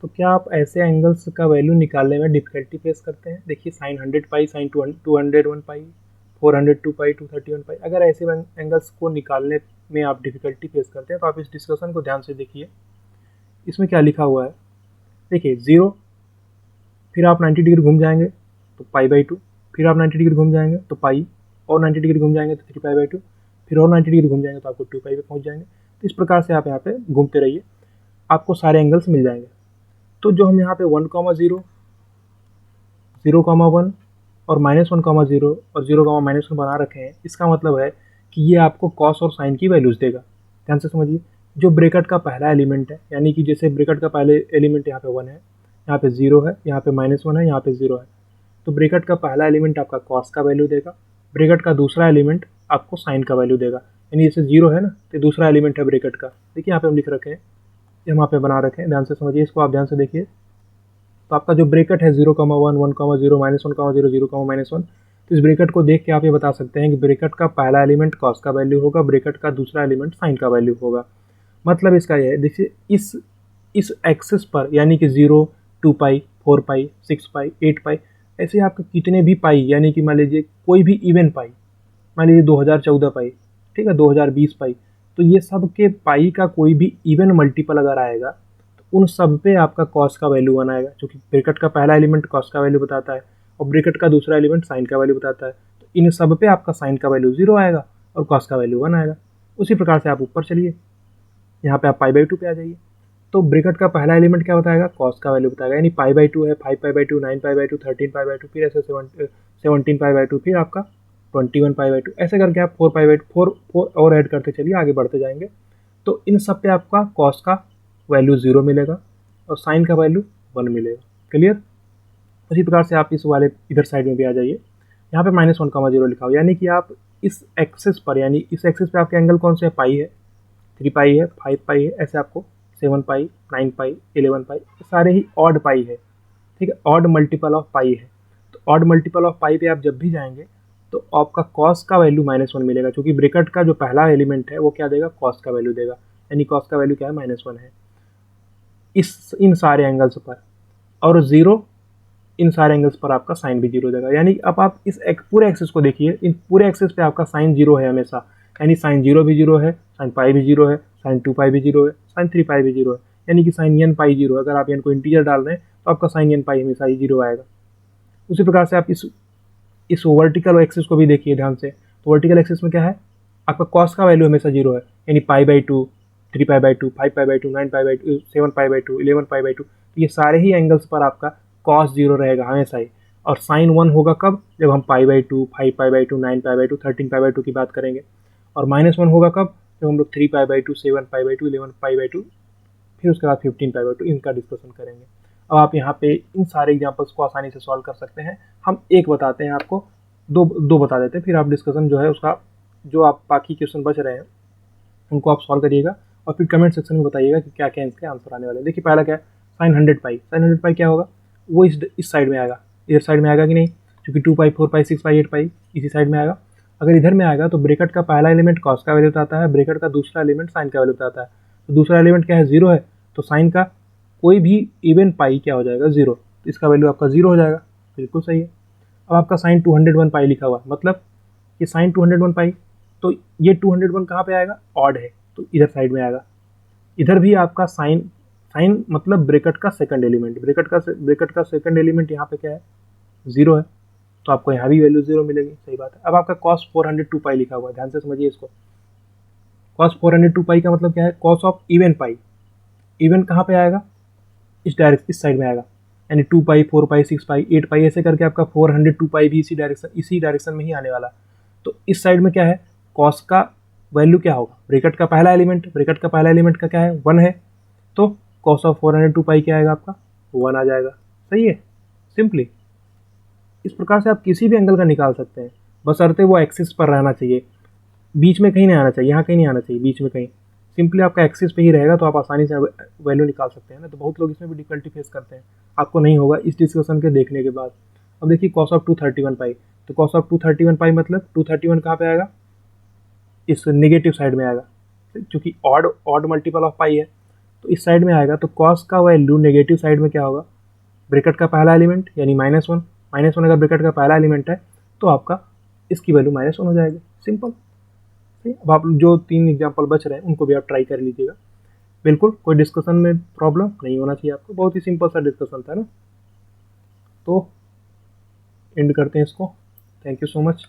तो क्या आप ऐसे एंगल्स का वैल्यू निकालने में डिफिकल्टी फेस करते हैं? देखिए साइन 100 पाई, साइन 201 पाई, 402 पाई, 231 पाई, अगर ऐसे एंगल्स को निकालने में आप डिफिकल्टी फेस करते हैं तो आप इस डिस्कशन को ध्यान से देखिए। इसमें क्या लिखा हुआ है, देखिए 0, फिर आप 90 डिग्री घूम जाएंगे तो पाई बाई 2, फिर आप 90 डिग्री घूम जाएंगे तो पाई, और 90 डिग्री घूम जाएंगे तो 3 पाई बाई 2, फिर और 90 डिग्री घूम जाएंगे तो आपको 2 पाई पे पहुंच जाएंगे। तो इस प्रकार से आप यहाँ पे घूमते रहिए, आपको सारे एंगल्स मिल जाएंगे। तो जो हम यहाँ पे 1,0, 0,1 और -1,0 और 0,-1 बना रखे हैं, इसका मतलब है कि ये आपको कॉस और साइन की वैल्यूज देगा। ध्यान से समझिए, जो ब्रैकेट का पहला एलिमेंट है, यानी कि जैसे ब्रैकेट का पहले एलिमेंट यहाँ पे 1 है, यहाँ पे 0 है, यहाँ पे -1 है, यहाँ पे 0 है, तो ब्रैकेट का पहला एलिमेंट आपका कॉस का वैल्यू देगा, ब्रैकेट का दूसरा एलिमेंट आपको साइन का वैल्यू देगा। यानी जैसे 0 है ना, तो दूसरा एलिमेंट है ब्रैकेट का, देखिए यहाँ पे हम लिख रखे हैं, हम यहाँ पे बना रखे हैं, ध्यान से समझिए इसको, आप ध्यान से देखिए। तो आपका जो ब्रैकेट है 0,1, 1,0, -1,0, 0,-1, तो इस ब्रैकेट को देख के आप ये बता सकते हैं कि ब्रैकेट का पहला एलिमेंट कॉस का वैल्यू होगा, ब्रैकेट का दूसरा एलिमेंट साइन का वैल्यू होगा। मतलब इसका ये है, देखिए इस एक्सिस पर, यानी कि 0, 2 पाई, 4 पाई, 6 पाई, 8 पाई, ऐसे आपके कितने भी पाई, यानी कि मान लीजिए कोई भी इवन पाई, मान लीजिए 2014 पाई, ठीक है, 2020 पाई, तो ये सब के पाई का कोई भी इवन मल्टीपल अगर आएगा तो उन सब पे आपका कॉस का वैल्यू 1 आएगा, क्योंकि ब्रैकेट का पहला एलिमेंट कॉस का वैल्यू बताता है और ब्रैकेट का दूसरा एलिमेंट साइन का वैल्यू बताता है, तो इन सब पे आपका साइन का वैल्यू 0 आएगा और कॉस का वैल्यू 1 आएगा। उसी प्रकार से आप ऊपर चलिए, यहाँ पे आप पाई बाई 2 पे आ जाइए, तो ब्रैकेट का पहला एलिमेंट क्या बताएगा, कॉस का वैल्यू बताएगा, यानी पाई बाई 2 है, 5 pi by 2, 9 pi by 2, 13 pi by 2, फिर ऐसे 17 पाई बाई 2, फिर आपका 21 पाई बाई 2, ऐसे करके आप 4 पाई बाई 2, 4 और ऐड करते चलिए, आगे बढ़ते जाएंगे। तो इन सब पे आपका कॉस का वैल्यू 0 मिलेगा और साइन का वैल्यू 1 मिलेगा। क्लियर? उसी प्रकार से आप इस वाले इधर साइड में भी आ जाइए, यहाँ पे -1,0 लिखा हो, यानी कि आप इस एक्सिस पर, यानी इस एक्सिस पे आपके एंगल कौन से है, पाई है, 3 पाई है, 5 पाई है, ऐसे आपको 7 पाई, 9 पाई, 11 पाई, सारे ही ऑड पाई है, ठीक है, ऑड मल्टीपल ऑफ पाई है। तो ऑड मल्टीपल ऑफ पाई पे आप जब भी जाएंगे तो आपका कॉस का वैल्यू -1 मिलेगा, क्योंकि ब्रैकेट का जो पहला एलिमेंट है वो क्या देगा, कॉस का वैल्यू देगा, यानी कॉस का वैल्यू क्या है, -1 है इन सारे एंगल्स पर, और 0 इन सारे एंगल्स पर आपका साइन भी 0 देगा। यानी अब आप इस पूरे एक्सिस को देखिए, इन पूरे एक्सिस पे आपका साइन 0 है हमेशा, यानी साइन 0 भी 0 है, साइन पाई भी 0 है, साइन 2 पाई भी 0 है, साइन 3 पाई भी 0 है, यानी कि साइन n पाई 0 है। अगर आप n को इंटीजर डाल रहे हैं तो आपका साइन n पाई हमेशा ही 0 आएगा। उसी प्रकार से आप इस वर्टिकल एक्सिस को भी देखिए ध्यान से, तो वर्टिकल एक्सिस में क्या है, आपका कॉस का वैल्यू हमेशा 0 है, यानी pi by 2, 3 pi by 2, 5 pi by 2, 9 pi by 2, 7 pi by 2, 11 pi by 2, तो ये सारे ही एंगल्स पर आपका कॉस 0 रहेगा हमेशा ही। और साइन 1 होगा कब, जब हम pi by 2, 5 pi by 2, 9 pi by 2, 13 pi by 2 की बात करेंगे। और -1 होगा कब, जब हम लोग 3 pi by 2, 7 pi by 2, 11 pi by 2, फिर उसके बाद 15 पाई बाई 2, इनका डिस्कशन करेंगे। अब आप यहाँ पे इन सारे एग्जाम्पल्स को आसानी से सॉल्व कर सकते हैं। हम एक बताते हैं आपको, दो बता देते हैं, फिर आप डिस्कशन जो है उसका, जो आप बाकी क्वेश्चन बच रहे हैं उनको आप सॉल्व करिएगा और फिर कमेंट सेक्शन में बताइएगा कि क्या क्या इसके आंसर आने वाले हैं। देखिए पहला क्या है, साइन 100 पाई, साइन 100 पाई क्या होगा, वो इस साइड में आएगा, इधर साइड में आएगा कि नहीं, क्योंकि 2 पाई, 4 पाई, 6 पाई, 8 पाई इसी साइड में आएगा। अगर इधर में आएगा तो ब्रैकेट का पहला एलिमेंट कॉस का वैल्यू बताता है, ब्रैकेट का दूसरा एलिमेंट साइन का वैल्यू बताता है, तो दूसरा एलिमेंट क्या है, 0 है, तो साइन का कोई भी इवन पाई क्या हो जाएगा, 0, तो इसका वैल्यू आपका 0 हो जाएगा। बिल्कुल सही है। अब आपका साइन 201 पाई लिखा हुआ है, मतलब ये साइन 201 पाई, तो ये 201 कहाँ पे आएगा, ऑड है, तो इधर साइड में आएगा। इधर भी आपका साइन, साइन मतलब ब्रैकेट का सेकंड एलिमेंट, ब्रैकेट का सेकंड एलिमेंट यहाँ पे क्या है, 0 है, तो आपको यहाँ भी वैल्यू 0 मिलेगी। सही बात है। अब आपका कॉस 402 पाई लिखा हुआ है, ध्यान से समझिए इसको। कॉस 402 पाई का मतलब क्या है, cos of even pi, even कहाँ पे आएगा, इस साइड में आएगा, यानी 2 पाई, 4 पाई, 6 पाई, 8 पाई, ऐसे करके आपका 402 पाई भी इसी डायरेक्शन में ही आने वाला। तो इस साइड में क्या है, कॉस का वैल्यू क्या होगा, ब्रैकेट का पहला एलिमेंट का क्या है, 1 है, तो कॉस ऑफ 402 पाई क्या आएगा आपका, 1 आ जाएगा। सही है, सिंपली इस प्रकार से आप किसी भी एंगल का निकाल सकते हैं, बशर्ते वो एक्सिस पर रहना चाहिए, बीच में कहीं नहीं आना चाहिए, यहाँ कहीं नहीं आना चाहिए, बीच में कहीं, सिंपली आपका एक्सिस पे ही रहेगा, तो आप आसानी से वैल्यू निकाल सकते हैं ना। तो बहुत लोग इसमें भी डिफिकल्टी फेस करते हैं, आपको नहीं होगा इस डिस्कशन के देखने के बाद। अब देखिए कॉस ऑफ 231 पाई, तो कॉस ऑफ 231 पाई मतलब 231 कहाँ पे आएगा, इस नेगेटिव साइड में आएगा, क्योंकि ऑड मल्टीपल ऑफ पाई है, तो इस साइड में आएगा तो कॉस का वैल्यू नेगेटिव साइड में क्या होगा, ब्रैकेट का पहला एलिमेंट यानी -1, -1 अगर ब्रैकेट का पहला एलिमेंट है तो आपका इसकी वैल्यू -1 हो जाएगी, सिंपल। ठीक, अब आप जो 3 एग्जाम्पल बच रहे हैं उनको भी आप ट्राई कर लीजिएगा। बिल्कुल कोई डिस्कशन में प्रॉब्लम नहीं होना चाहिए आपको, बहुत ही सिंपल सा डिस्कशन था ना। तो एंड करते हैं इसको। Thank you so much.